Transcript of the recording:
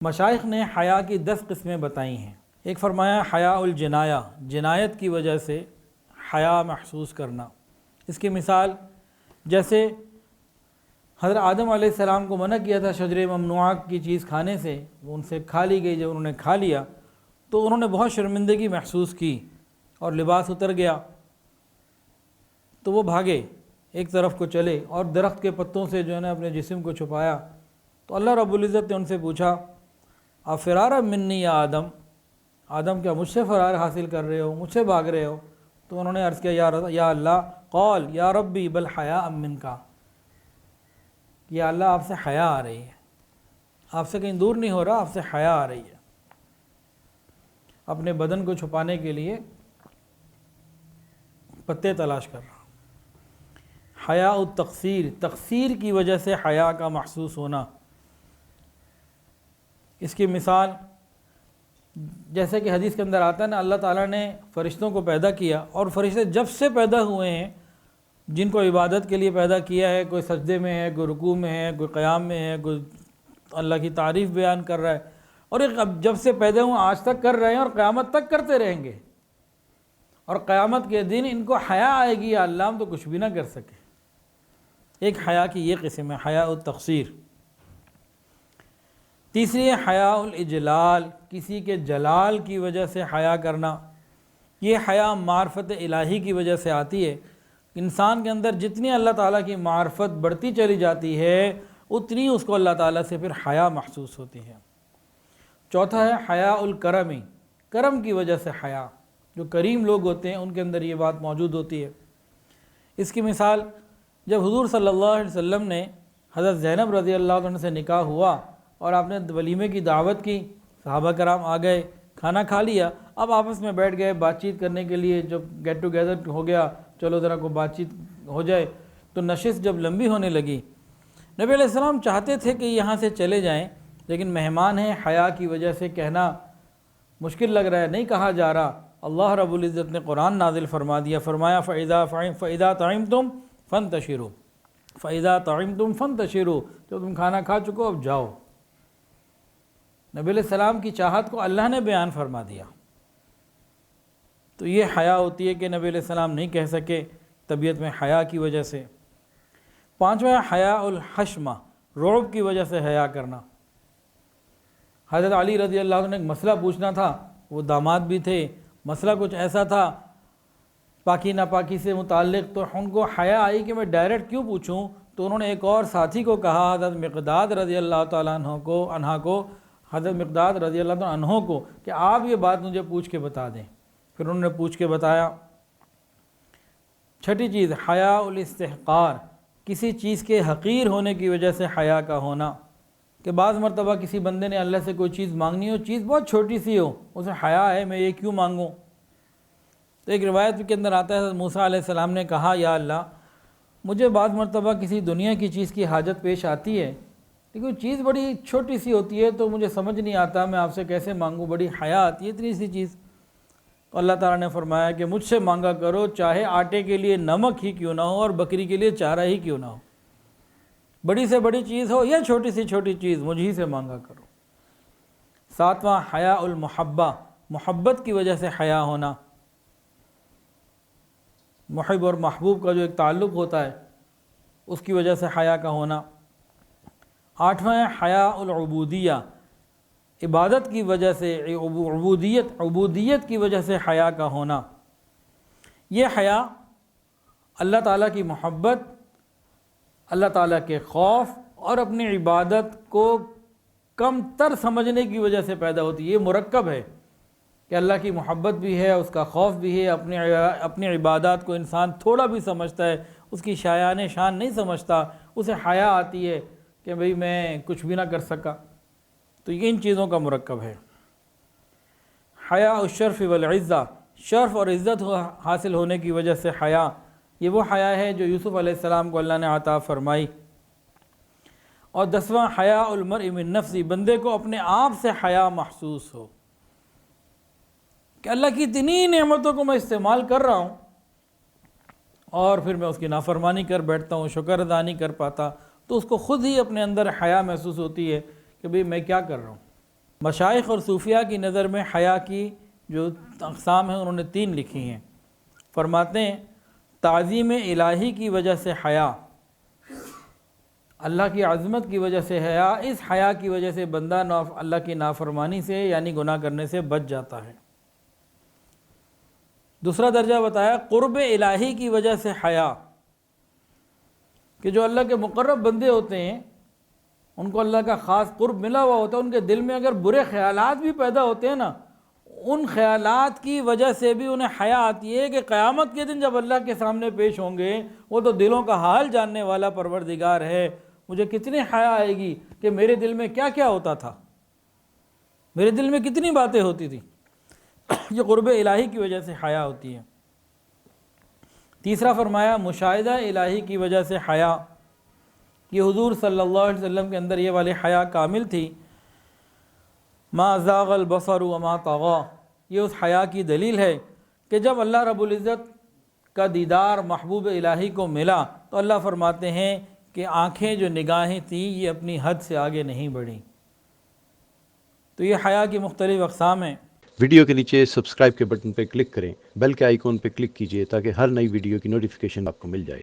مشائخ نے حیا کی 10 قسمیں بتائی ہیں۔ ایک فرمایا حیا الجنایہ، جنایت کی وجہ سے حیا محسوس کرنا۔ اس کی مثال جیسے حضرت آدم علیہ السلام کو منع کیا تھا شجرہ ممنوعہ کی چیز کھانے سے، وہ ان سے کھا لی گئی، جب انہوں نے کھا لیا تو انہوں نے بہت شرمندگی محسوس کی اور لباس اتر گیا، تو وہ بھاگے ایک طرف کو چلے اور درخت کے پتوں سے جو ہے نا اپنے جسم کو چھپایا۔ تو اللہ رب العزت نے ان سے پوچھا افرارا منی یا آدم، آدم کیا مجھ سے فرار حاصل کر رہے ہو، مجھ سے بھاگ رہے ہو؟ تو انہوں نے عرض کیا یا اللہ، قال یا ربی بل حیا منک، یا اللہ آپ سے حیا آ رہی ہے، آپ سے کہیں دور نہیں ہو رہا، آپ سے حیا آ رہی ہے۔ اپنے بدن کو چھپانے کے لیے پتے تلاش کر رہا۔ حیا التقصیر، تقصیر کی وجہ سے حیا کا محسوس ہونا۔ اس کی مثال جیسے کہ حدیث کے اندر آتا ہے نا، اللہ تعالیٰ نے فرشتوں کو پیدا کیا اور فرشتے جب سے پیدا ہوئے ہیں، جن کو عبادت کے لیے پیدا کیا ہے، کوئی سجدے میں ہے، کوئی رکوع میں ہے، کوئی قیام میں ہے، کوئی اللہ کی تعریف بیان کر رہا ہے، اور جب سے پیدا ہوئے آج تک کر رہے ہیں اور قیامت تک کرتے رہیں گے، اور قیامت کے دن ان کو حیا آئے گی یا اللہ ہم تو کچھ بھی نہ کر سکے۔ ایک حیا کی یہ قسم ہے، حیا التقصیر۔ تیسری ہے حیا الاجلال، کسی کے جلال کی وجہ سے حیا کرنا۔ یہ حیا معرفت الہی کی وجہ سے آتی ہے۔ انسان کے اندر جتنی اللہ تعالیٰ کی معرفت بڑھتی چلی جاتی ہے اتنی اس کو اللہ تعالیٰ سے پھر حیا محسوس ہوتی ہے۔ چوتھا ہے حیا الکرمی، کرم کی وجہ سے حیا، جو کریم لوگ ہوتے ہیں ان کے اندر یہ بات موجود ہوتی ہے۔ اس کی مثال جب حضور صلی اللہ علیہ وسلم نے حضرت زینب رضی اللہ عنہ سے نکاح ہوا اور آپ نے ولیمے کی دعوت کی، صحابہ کرام آ گئے، کھانا کھا لیا، اب آپس میں بیٹھ گئے بات چیت کرنے کے لیے، جب گیٹ ٹوگیدر ہو گیا، چلو ذرا کو بات چیت ہو جائے، تو نشست جب لمبی ہونے لگی، نبی علیہ السلام چاہتے تھے کہ یہاں سے چلے جائیں، لیکن مہمان ہیں، حیا کی وجہ سے کہنا مشکل لگ رہا ہے، نہیں کہا جا رہا۔ اللہ رب العزت نے قرآن نازل فرما دیا، فرمایا فَإِذَا طَعِمْتُمْ فَانْتَشِرُوا، فَإِذَا طَعِمْتُمْ فَانْتَشِرُوا، جب تم کھانا کھا چکو اب جاؤ۔ نبی علیہ السلام کی چاہت کو اللہ نے بیان فرما دیا۔ تو یہ حیا ہوتی ہے کہ نبی علیہ السلام نہیں کہہ سکے طبیعت میں حیا کی وجہ سے۔ پانچواں حیا الحشمہ، رعب کی وجہ سے حیا کرنا۔ حضرت علی رضی اللہ عنہ نے ایک مسئلہ پوچھنا تھا، وہ داماد بھی تھے، مسئلہ کچھ ایسا تھا پاکی ناپاکی سے متعلق، تو ان کو حیا آئی کہ میں ڈائریکٹ کیوں پوچھوں، تو انہوں نے ایک اور ساتھی کو کہا، حضرت مقداد رضی اللہ تعالیٰ عنہ کو، حضرت مقداد رضی اللہ عنہ کو، کہ آپ یہ بات مجھے پوچھ کے بتا دیں۔ پھر انہوں نے پوچھ کے بتایا۔ چھٹی چیز حیا الاستحقار، کسی چیز کے حقیر ہونے کی وجہ سے حیا کا ہونا، کہ بعض مرتبہ کسی بندے نے اللہ سے کوئی چیز مانگنی ہو، چیز بہت چھوٹی سی ہو، اسے حیا ہے میں یہ کیوں مانگوں۔ تو ایک روایت کے اندر آتا ہے حضرت موسیٰ علیہ السلام نے کہا یا اللہ مجھے بعض مرتبہ کسی دنیا کی چیز کی حاجت پیش آتی ہے، لیکن چیز بڑی چھوٹی سی ہوتی ہے تو مجھے سمجھ نہیں آتا میں آپ سے کیسے مانگوں، بڑی حیا آتی ہے اتنی سی چیز۔ تو اللہ تعالیٰ نے فرمایا کہ مجھ سے مانگا کرو، چاہے آٹے کے لیے نمک ہی کیوں نہ ہو اور بکری کے لیے چارہ ہی کیوں نہ ہو، بڑی سے بڑی چیز ہو یا چھوٹی سی چھوٹی چیز مجھ ہی سے مانگا کرو۔ ساتواں حیا المحبہ، محبت کی وجہ سے حیا ہونا، محب اور محبوب کا جو ایک تعلق ہوتا ہے اس کی وجہ سے حیا کا ہونا۔ آٹھواں ہے حیا العبودیہ، عبادت کی وجہ سے، عبودیت کی وجہ سے حیا کا ہونا۔ یہ حیا اللہ تعالیٰ کی محبت، اللہ تعالیٰ کے خوف اور اپنی عبادت کو کم تر سمجھنے کی وجہ سے پیدا ہوتی ہے۔ یہ مرکب ہے کہ اللہ کی محبت بھی ہے، اس کا خوف بھی ہے، اپنی عبادات کو انسان تھوڑا بھی سمجھتا ہے، اس کی شایان شان نہیں سمجھتا، اسے حیا آتی ہے کہ بھئی میں کچھ بھی نہ کر سکا۔ تو یہ ان چیزوں کا مرکب ہے۔ حیا الشرف والعزہ، شرف اور عزت حاصل ہونے کی وجہ سے حیا، یہ وہ حیا ہے جو یوسف علیہ السلام کو اللہ نے عطا فرمائی۔ اور 10واں حیا المرء من نفسی، بندے کو اپنے آپ سے حیا محسوس ہو کہ اللہ کی اتنی نعمتوں کو میں استعمال کر رہا ہوں اور پھر میں اس کی نافرمانی کر بیٹھتا ہوں، شکر ادا نہیں کر پاتا، تو اس کو خود ہی اپنے اندر حیا محسوس ہوتی ہے کہ بھئی میں کیا کر رہا ہوں، مشائخ اور صوفیاء کی نظر میں حیا کی جو اقسام ہیں انہوں نے 3 لکھی ہیں۔ فرماتے ہیں تعظیم الہی کی وجہ سے حیا، اللہ کی عظمت کی وجہ سے حیا، اس حیا کی وجہ سے بندہ اللہ کی نافرمانی سے یعنی گناہ کرنے سے بچ جاتا ہے۔ دوسرا درجہ بتایا قرب الہی کی وجہ سے حیا، کہ جو اللہ کے مقرب بندے ہوتے ہیں ان کو اللہ کا خاص قرب ملا ہوا ہوتا ہے، ان کے دل میں اگر برے خیالات بھی پیدا ہوتے ہیں نا، ان خیالات کی وجہ سے بھی انہیں حیا آتی ہے کہ قیامت کے دن جب اللہ کے سامنے پیش ہوں گے، وہ تو دلوں کا حال جاننے والا پروردگار ہے، مجھے کتنی حیا آئے گی کہ میرے دل میں کیا کیا ہوتا تھا، میرے دل میں کتنی باتیں ہوتی تھی۔ یہ قرب الہی کی وجہ سے حیا ہوتی ہے۔ تیسرا فرمایا مشاہدہ الہی کی وجہ سے حیا، یہ حضور صلی اللہ علیہ وسلم کے اندر یہ والی حیا کامل تھی۔ ما زاغ البصر وما طغى، یہ اس حیا کی دلیل ہے کہ جب اللہ رب العزت کا دیدار محبوب الہی کو ملا تو اللہ فرماتے ہیں کہ آنکھیں جو نگاہیں تھیں یہ اپنی حد سے آگے نہیں بڑھیں۔ تو یہ حیا کی مختلف اقسام ہیں۔ ویڈیو کے نیچے سبسکرائب کے بٹن پہ کلک کریں، بیل کے آئیکن پہ کلک کیجئے تاکہ ہر نئی ویڈیو کی نوٹیفیکیشن آپ کو مل جائے۔